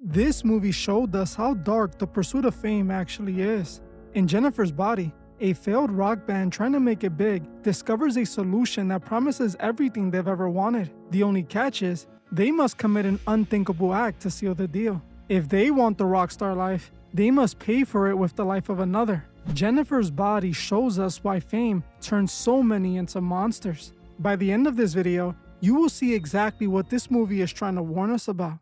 This movie showed us how dark the pursuit of fame actually is. In Jennifer's Body, a failed rock band trying to make it big discovers a solution that promises everything they've ever wanted. The only catch is, they must commit an unthinkable act to seal the deal. If they want the rock star life, they must pay for it with the life of another. Jennifer's Body shows us why fame turns so many into monsters. By the end of this video, you will see exactly what this movie is trying to warn us about.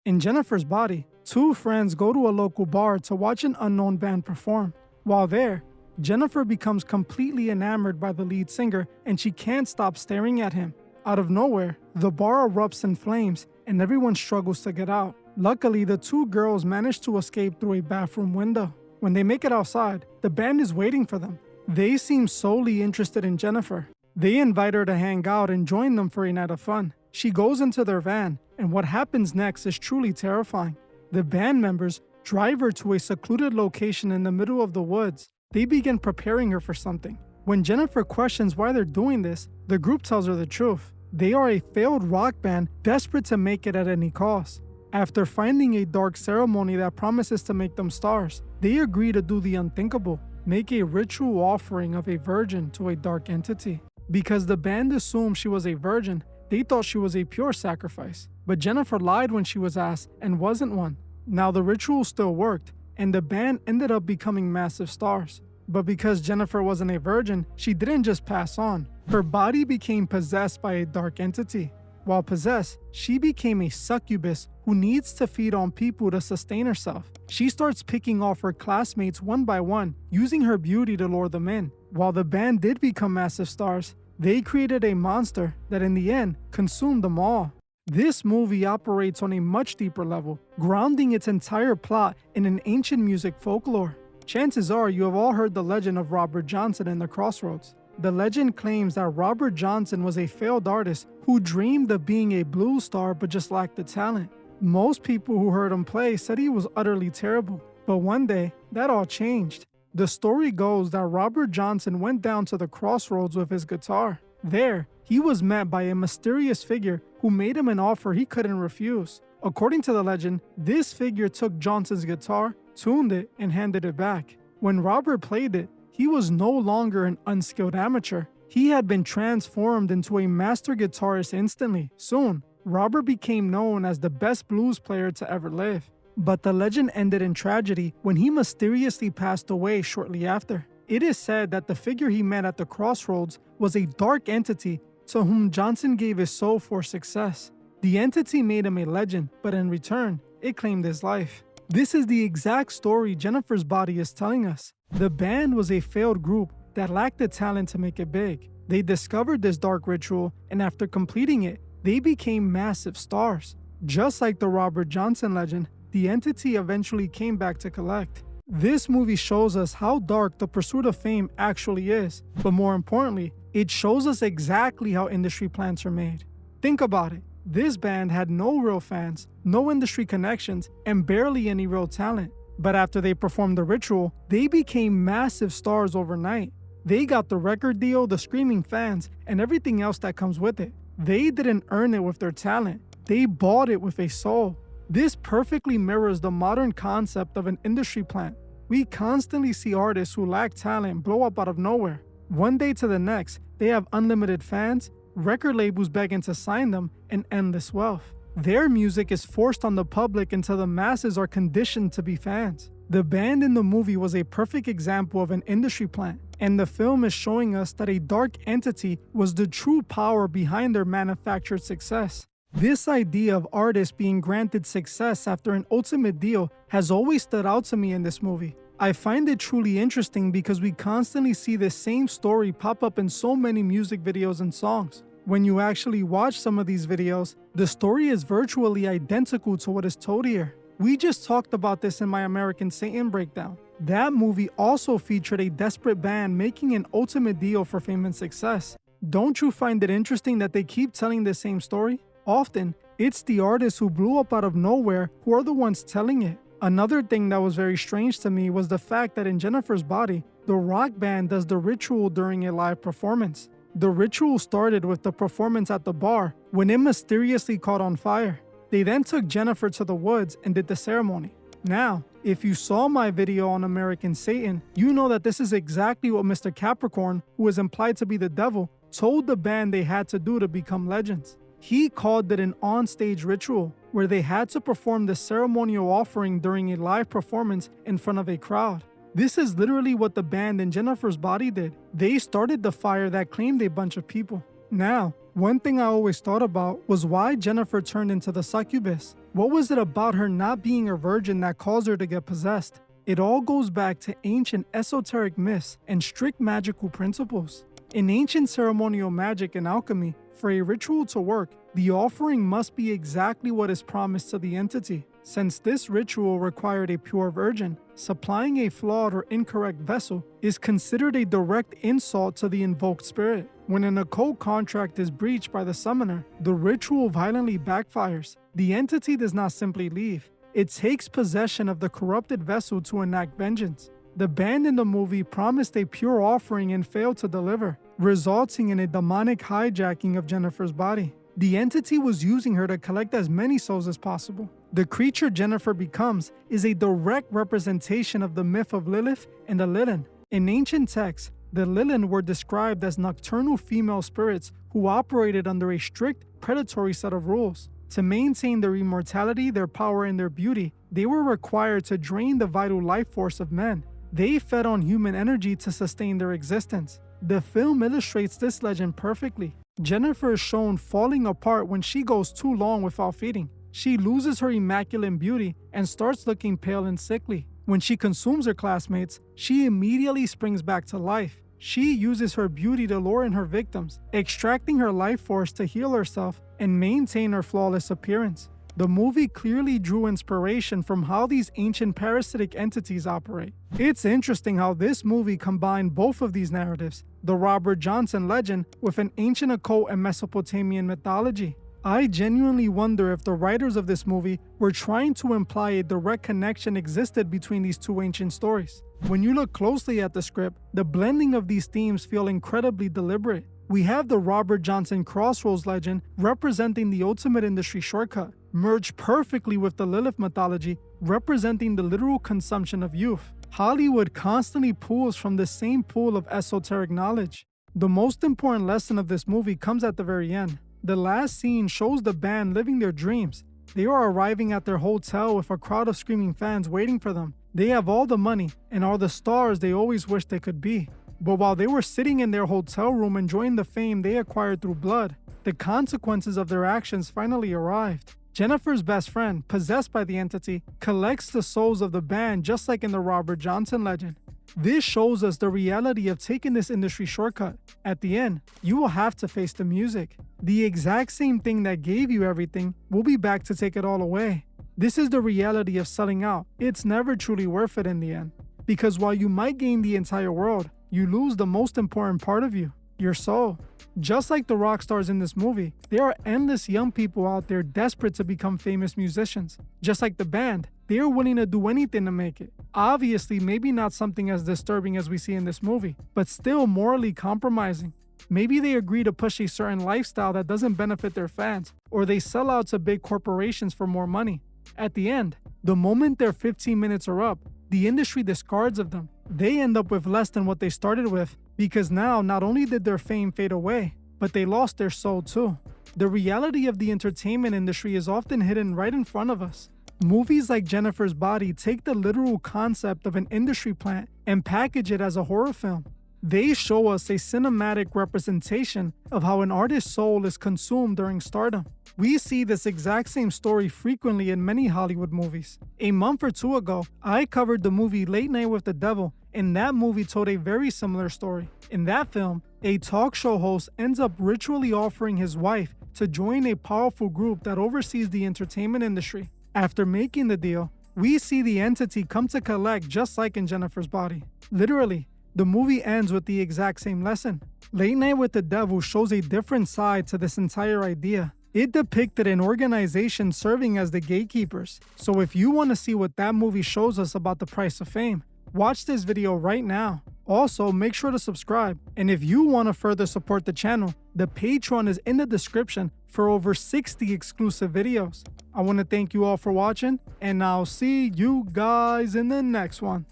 In Jennifer's Body, two friends go to a local bar to watch an unknown band perform. While there, Jennifer becomes completely enamored by the lead singer and she can't stop staring at him. Out of nowhere, the bar erupts in flames and everyone struggles to get out. Luckily, the two girls manage to escape through a bathroom window. When they make it outside, the band is waiting for them. They seem solely interested in Jennifer. They invite her to hang out and join them for a night of fun. She goes into their van, and what happens next is truly terrifying. The band members drive her to a secluded location in the middle of the woods. They begin preparing her for something. When Jennifer questions why they're doing this, the group tells her the truth. They are a failed rock band desperate to make it at any cost. After finding a dark ceremony that promises to make them stars, they agree to do the unthinkable, make a ritual offering of a virgin to a dark entity. Because the band assumed she was a virgin, they thought she was a pure sacrifice. But Jennifer lied when she was asked and wasn't one. Now the ritual still worked, and the band ended up becoming massive stars. But because Jennifer wasn't a virgin, she didn't just pass on. Her body became possessed by a dark entity. While possessed, she became a succubus who needs to feed on people to sustain herself. She starts picking off her classmates one by one, using her beauty to lure them in. While the band did become massive stars, they created a monster that in the end consumed them all. This movie operates on a much deeper level, grounding its entire plot in an ancient music folklore. Chances are you have all heard the legend of Robert Johnson and the Crossroads. The legend claims that Robert Johnson was a failed artist who dreamed of being a blues star but just lacked the talent. Most people who heard him play said he was utterly terrible, but one day, that all changed. The story goes that Robert Johnson went down to the crossroads with his guitar. There, he was met by a mysterious figure who made him an offer he couldn't refuse. According to the legend, this figure took Johnson's guitar, tuned it, and handed it back. When Robert played it, he was no longer an unskilled amateur. He had been transformed into a master guitarist instantly. Soon, Robert became known as the best blues player to ever live. But the legend ended in tragedy when he mysteriously passed away shortly after. It is said that the figure he met at the crossroads was a dark entity to whom Johnson gave his soul for success. The entity made him a legend, but in return, it claimed his life. This is the exact story Jennifer's Body is telling us. The band was a failed group that lacked the talent to make it big. They discovered this dark ritual, and after completing it, they became massive stars. Just like the Robert Johnson legend, the entity eventually came back to collect. This movie shows us how dark the pursuit of fame actually is, but more importantly, it shows us exactly how industry plans are made. Think about it. This band had no real fans, no industry connections, and barely any real talent. But after they performed the ritual, they became massive stars overnight. They got the record deal, the screaming fans, and everything else that comes with it. They didn't earn it with their talent. They bought it with a soul. This perfectly mirrors the modern concept of an industry plant. We constantly see artists who lack talent blow up out of nowhere. One day to the next, they have unlimited fans, record labels begging to sign them, and endless wealth. Their music is forced on the public until the masses are conditioned to be fans. The band in the movie was a perfect example of an industry plant, and the film is showing us that a dark entity was the true power behind their manufactured success. This idea of artists being granted success after an ultimate deal has always stood out to me in this movie. I find it truly interesting because we constantly see this same story pop up in so many music videos and songs. When you actually watch some of these videos, the story is virtually identical to what is told here. We just talked about this in my American Satan breakdown. That movie also featured a desperate band making an ultimate deal for fame and success. Don't you find it interesting that they keep telling the same story? Often, it's the artists who blew up out of nowhere who are the ones telling it. Another thing that was very strange to me was the fact that in Jennifer's Body, the rock band does the ritual during a live performance. The ritual started with the performance at the bar when it mysteriously caught on fire. They then took Jennifer to the woods and did the ceremony. Now, if you saw my video on American Satan, you know that this is exactly what Mr. Capricorn, who is implied to be the devil, told the band they had to do to become legends. He called it an on-stage ritual, where they had to perform the ceremonial offering during a live performance in front of a crowd. This is literally what the band in Jennifer's Body did. They started the fire that claimed a bunch of people. Now, one thing I always thought about was why Jennifer turned into the succubus. What was it about her not being a virgin that caused her to get possessed? It all goes back to ancient esoteric myths and strict magical principles. In ancient ceremonial magic and alchemy, for a ritual to work, the offering must be exactly what is promised to the entity. Since this ritual required a pure virgin, supplying a flawed or incorrect vessel is considered a direct insult to the invoked spirit. When an occult contract is breached by the summoner, the ritual violently backfires. The entity does not simply leave. It takes possession of the corrupted vessel to enact vengeance. The band in the movie promised a pure offering and failed to deliver, resulting in a demonic hijacking of Jennifer's body. The entity was using her to collect as many souls as possible. The creature Jennifer becomes is a direct representation of the myth of Lilith and the Lilith. In ancient texts, the Lilith were described as nocturnal female spirits who operated under a strict, predatory set of rules. To maintain their immortality, their power, and their beauty, they were required to drain the vital life force of men. They fed on human energy to sustain their existence. The film illustrates this legend perfectly. Jennifer is shown falling apart when she goes too long without feeding. She loses her immaculate beauty and starts looking pale and sickly. When she consumes her classmates, she immediately springs back to life. She uses her beauty to lure in her victims, extracting her life force to heal herself and maintain her flawless appearance. The movie clearly drew inspiration from how these ancient parasitic entities operate. It's interesting how this movie combined both of these narratives, the Robert Johnson legend with an ancient occult and Mesopotamian mythology. I genuinely wonder if the writers of this movie were trying to imply a direct connection existed between these two ancient stories. When you look closely at the script, the blending of these themes feel incredibly deliberate. We have the Robert Johnson Crossroads Legend representing the ultimate industry shortcut, merged perfectly with the Lilith mythology representing the literal consumption of youth. Hollywood constantly pulls from the same pool of esoteric knowledge. The most important lesson of this movie comes at the very end. The last scene shows the band living their dreams. They are arriving at their hotel with a crowd of screaming fans waiting for them. They have all the money and are the stars they always wished they could be. But while they were sitting in their hotel room enjoying the fame they acquired through blood, the consequences of their actions finally arrived. Jennifer's best friend, possessed by the entity, collects the souls of the band just like in the Robert Johnson legend. This shows us the reality of taking this industry shortcut. At the end, you will have to face the music. The exact same thing that gave you everything will be back to take it all away. This is the reality of selling out. It's never truly worth it in the end. Because while you might gain the entire world, you lose the most important part of you, your soul. Just like the rock stars in this movie, there are endless young people out there desperate to become famous musicians. Just like the band, they are willing to do anything to make it. Obviously, maybe not something as disturbing as we see in this movie, but still morally compromising. Maybe they agree to push a certain lifestyle that doesn't benefit their fans, or they sell out to big corporations for more money. At the end, the moment their 15 minutes are up, the industry discards of them. They end up with less than what they started with, because now not only did their fame fade away, but they lost their soul too. The reality of the entertainment industry is often hidden right in front of us. Movies like Jennifer's Body take the literal concept of an industry plant and package it as a horror film. They show us a cinematic representation of how an artist's soul is consumed during stardom. We see this exact same story frequently in many Hollywood movies. A month or two ago, I covered the movie Late Night with the Devil, and that movie told a very similar story. In that film, a talk show host ends up ritually offering his wife to join a powerful group that oversees the entertainment industry. After making the deal, we see the entity come to collect just like in Jennifer's Body. Literally, the movie ends with the exact same lesson. Late Night with the Devil shows a different side to this entire idea. It depicted an organization serving as the gatekeepers. So if you want to see what that movie shows us about the price of fame, watch this video right now. Also, make sure to subscribe. And if you want to further support the channel, The Patreon is in the description for over 60 exclusive videos. I want to thank you all for watching, and I'll see you guys in the next one.